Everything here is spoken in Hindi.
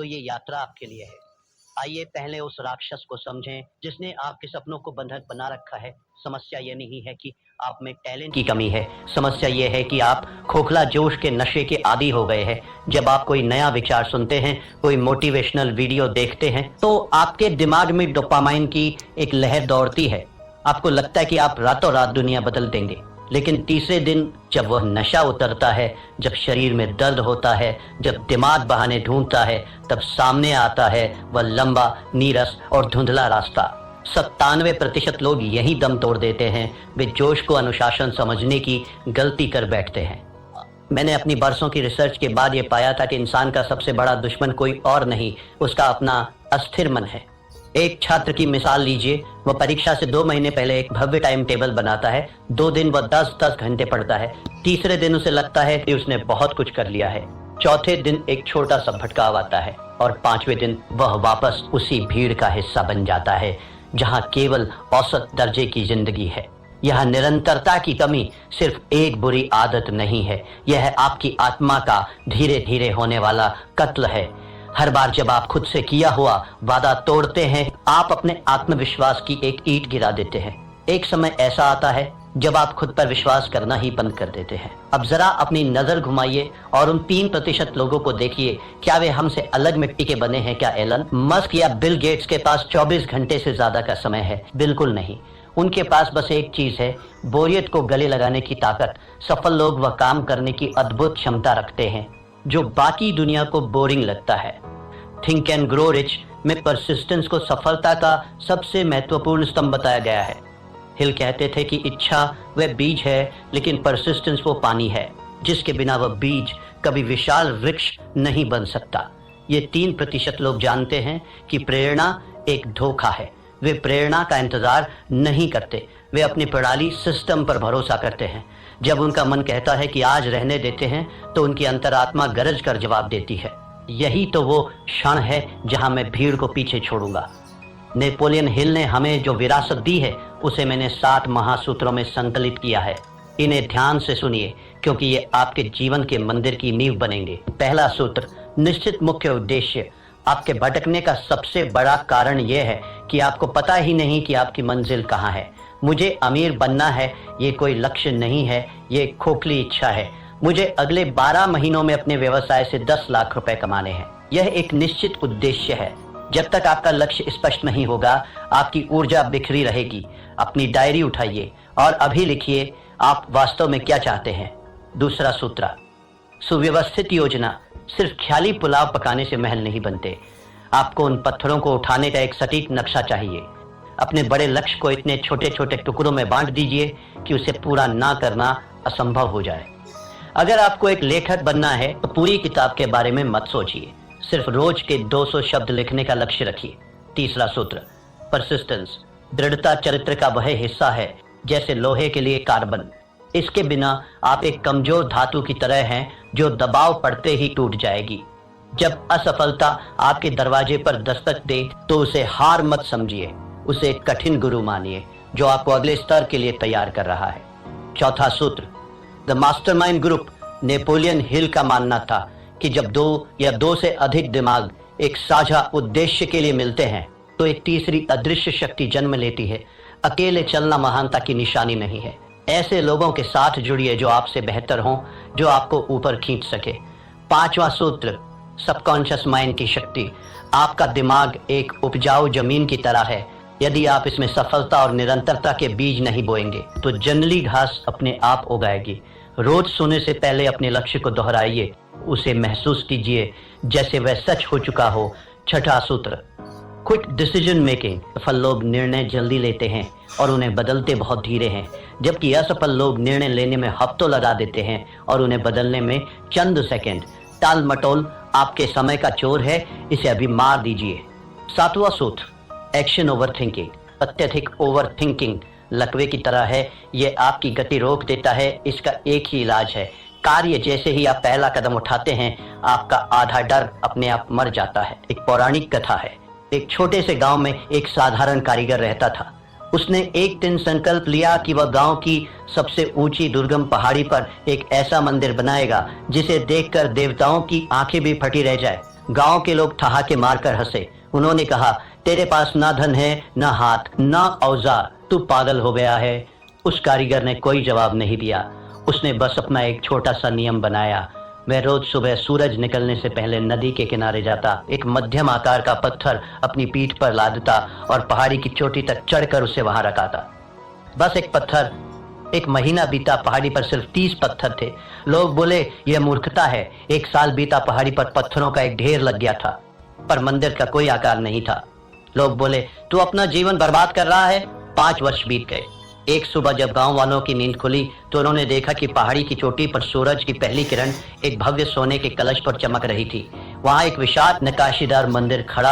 तो ये यात्रा आपके लिए है। आइए पहले उस राक्षस को समझें जिसने आपके सपनों को बंधक बना रखा है। समस्या ये नहीं है कि आप में टैलेंट की कमी है, समस्या ये है कि आप खोखला जोश के नशे के आदी हो गए हैं। जब आप कोई नया विचार सुनते हैं, कोई मोटिवेशनल वीडियो देखते हैं, तो आपके दिमाग में डोपामाइन की एक लहर दौड़ती है। आपको लगता है कि आप रातों रात दुनिया बदल देंगे, लेकिन तीसरे दिन जब वह नशा उतरता है, जब शरीर में दर्द होता है, जब दिमाग बहाने ढूंढता है, तब सामने आता है वह लंबा, नीरस और धुंधला रास्ता। 97% लोग यही दम तोड़ देते हैं। वे जोश को अनुशासन समझने की गलती कर बैठते हैं। मैंने अपनी बरसों की रिसर्च के बाद यह पाया था कि इंसान का सबसे बड़ा दुश्मन कोई और नहीं, उसका अपना अस्थिर मन है। एक छात्र की मिसाल लीजिए। वह परीक्षा से 2 महीने पहले एक भव्य टाइम टेबल बनाता है। 2 दिन वह 10-10 घंटे पढ़ता है। तीसरे दिन उसे लगता है कि उसने बहुत कुछ कर लिया है। चौथे दिन एक छोटा सा भटकाव आता है और 5वें दिन वह वापस उसी भीड़ का हिस्सा बन जाता है जहां केवल औसत दर्जे की जिंदगी है। यह निरंतरता की कमी सिर्फ एक बुरी आदत नहीं है, यह आपकी आत्मा का धीरे धीरे होने वाला कत्ल है। हर बार जब आप खुद से किया हुआ वादा तोड़ते हैं, आप अपने आत्मविश्वास की एक ईंट गिरा देते हैं। एक समय ऐसा आता है जब आप खुद पर विश्वास करना ही बंद कर देते हैं। अब जरा अपनी नजर घुमाइए और उन 3% लोगों को देखिए। क्या वे हमसे अलग मिट्टी के बने हैं? क्या एलन मस्क या बिल गेट्स के पास 24 घंटे से ज्यादा का समय है? बिल्कुल नहीं। उनके पास बस एक चीज है, बोरियत को गले लगाने की ताकत। सफल लोग वह काम करने की अद्भुत क्षमता रखते हैं जो बाकी दुनिया को बोरिंग लगता है। थिंक एंड ग्रो रिच में परसिस्टेंस को सफलता का सबसे महत्वपूर्ण स्तंभ बताया गया है। हिल कहते थे कि इच्छा वह बीज है, लेकिन परसिस्टेंस वो पानी है जिसके बिना वह बीज कभी विशाल वृक्ष नहीं बन सकता। ये 3% लोग जानते हैं कि प्रेरणा एक धोखा है। वे प्रेरणा का इंतजार नहीं करते, वे अपनी प्रणाली सिस्टम पर भरोसा करते हैं। जब उनका मन कहता है कि आज रहने देते हैं, तो उनकी अंतरात्मा गरज कर जवाब देती है, यही तो वो क्षण है जहां मैं भीड़ को पीछे छोड़ूंगा। नेपोलियन हिल ने हमें जो विरासत दी है, उसे मैंने 7 महासूत्रों में संकलित किया है। इन्हें ध्यान से सुनिए, क्योंकि ये आपके जीवन के मंदिर की नींव बनेंगे। पहला सूत्र, निश्चित मुख्य उद्देश्य। आपके भटकने का सबसे बड़ा कारण यह है कि आपको पता ही नहीं कि आपकी मंजिल कहाँ है। मुझे अमीर बनना है, ये कोई लक्ष्य नहीं है, ये खोखली इच्छा है। मुझे अगले 12 महीनों में अपने व्यवसाय से 10 लाख रुपए कमाने हैं। यह एक निश्चित उद्देश्य है। जब तक आपका लक्ष्य स्पष्ट नहीं होगा, आपकी ऊर्जा बिखरी रहेगी। अपनी डायरी उठाइए और अभी लिखिए आप वास्तव में क्या चाहते हैं। दूसरा सूत्र, सुव्यवस्थित योजना। सिर्फ ख्याली पुलाव पकाने से महल नहीं बनते। आपको उन पत्थरों को उठाने का एक सटीक नक्शा चाहिए। अपने बड़े लक्ष्य को इतने छोटे छोटे टुकड़ों में बांट दीजिए कि उसे पूरा ना करना असंभव हो जाए। अगर आपको एक लेखक बनना है तो पूरी किताब के बारे में मत सोचिए, सिर्फ रोज के 200 शब्द लिखने का लक्ष्य रखिए। तीसरा सूत्र, परसिस्टेंस। दृढ़ता चरित्र का वह हिस्सा है जैसे लोहे के लिए कार्बन। इसके बिना आप एक कमजोर धातु की तरह हैं जो दबाव पड़ते ही टूट जाएगी। जब असफलता आपके दरवाजे पर दस्तक दे तो उसे हार मत समझिए, उसे एक कठिन गुरु मानिए जो आपको अगले स्तर के लिए तैयार कर रहा है। चौथा सूत्र, the mastermind group. Napoleon Hill का मानना था कि जब 2 या 2 से अधिक दिमाग एक साझा उद्देश्य के लिए मिलते हैं तो एक तीसरी अदृश्य शक्ति जन्म लेती है। अकेले चलना महानता की निशानी नहीं है। ऐसे लोगों के साथ जुड़िए जो आपसे बेहतर हों, जो आपको ऊपर खींच सके। 5वां सूत्र, सबकॉन्शियस माइंड की शक्ति। आपका दिमाग एक उपजाऊ जमीन की तरह है। यदि आप इसमें सफलता और निरंतरता के बीज नहीं बोएंगे तो जंगली घास अपने आप उगाएगी। रोज सोने से पहले अपने लक्ष्य को दोहराइए, उसे महसूस कीजिए जैसे वह सच हो चुका हो। 6वां सूत्र, क्विक डिसीजन मेकिंग। सफल लोग निर्णय जल्दी लेते हैं और उन्हें बदलते बहुत धीरे हैं, जबकि असफल लोग निर्णय लेने में हफ्तों लगा देते हैं और उन्हें बदलने में चंद सेकंड। टाल मटोल आपके समय का चोर है, इसे अभी मार दीजिए। 7वां सूत्र, एक्शन ओवर थिंकिंग। अत्यधिक ओवर थिंकिंग लकवे की तरह है, ये आपकी गति रोक देता है। इसका एक ही इलाज है, कार्य। जैसे ही आप पहला कदम उठाते हैं, आपका आधा डर अपने आप मर जाता है। एक पौराणिक कथा है। एक छोटे से गांव में एक साधारण कारीगर रहता था। उसने एक दिन संकल्प लिया कि वह गांव की सबसे ऊंची दुर्गम पहाड़ी पर एक ऐसा मंदिर बनाएगा जिसे देखकर देवताओं की आंखें भी फटी रह जाए। गांव के लोग ठहाके मारकर हंसे। उन्होंने कहा, तेरे पास ना धन है, ना हाथ, ना औजार, तू पागल हो गया है। उस कारीगर ने कोई जवाब नहीं दिया। उसने बस अपना एक छोटा सा नियम बनाया। वह रोज सुबह सूरज निकलने से पहले नदी के किनारे जाता, एक मध्यम आकार का पत्थर अपनी पीठ पर लादता और पहाड़ी की चोटी तक चढ़कर उसे वहां रखाता। बस एक पत्थर। एक महीना बीता, पहाड़ी पर सिर्फ 30 पत्थर थे। लोग बोले, यह मूर्खता है। एक साल बीता, पहाड़ी पर पत्थरों का एक ढेर लग गया था, पर मंदिर का कोई आकार नहीं था। लोग बोले, तू अपना जीवन बर्बाद कर रहा है। 5 वर्ष बीत गए। एक सुबह जब गांव वालों की नींद खुली तो उन्होंने देखा कि पहाड़ी की चोटी पर सूरज की पहली किरण एक भव्य सोने के कलश पर चमक रही थी। वहां एक विशाल नक्काशीदार मंदिर खड़ा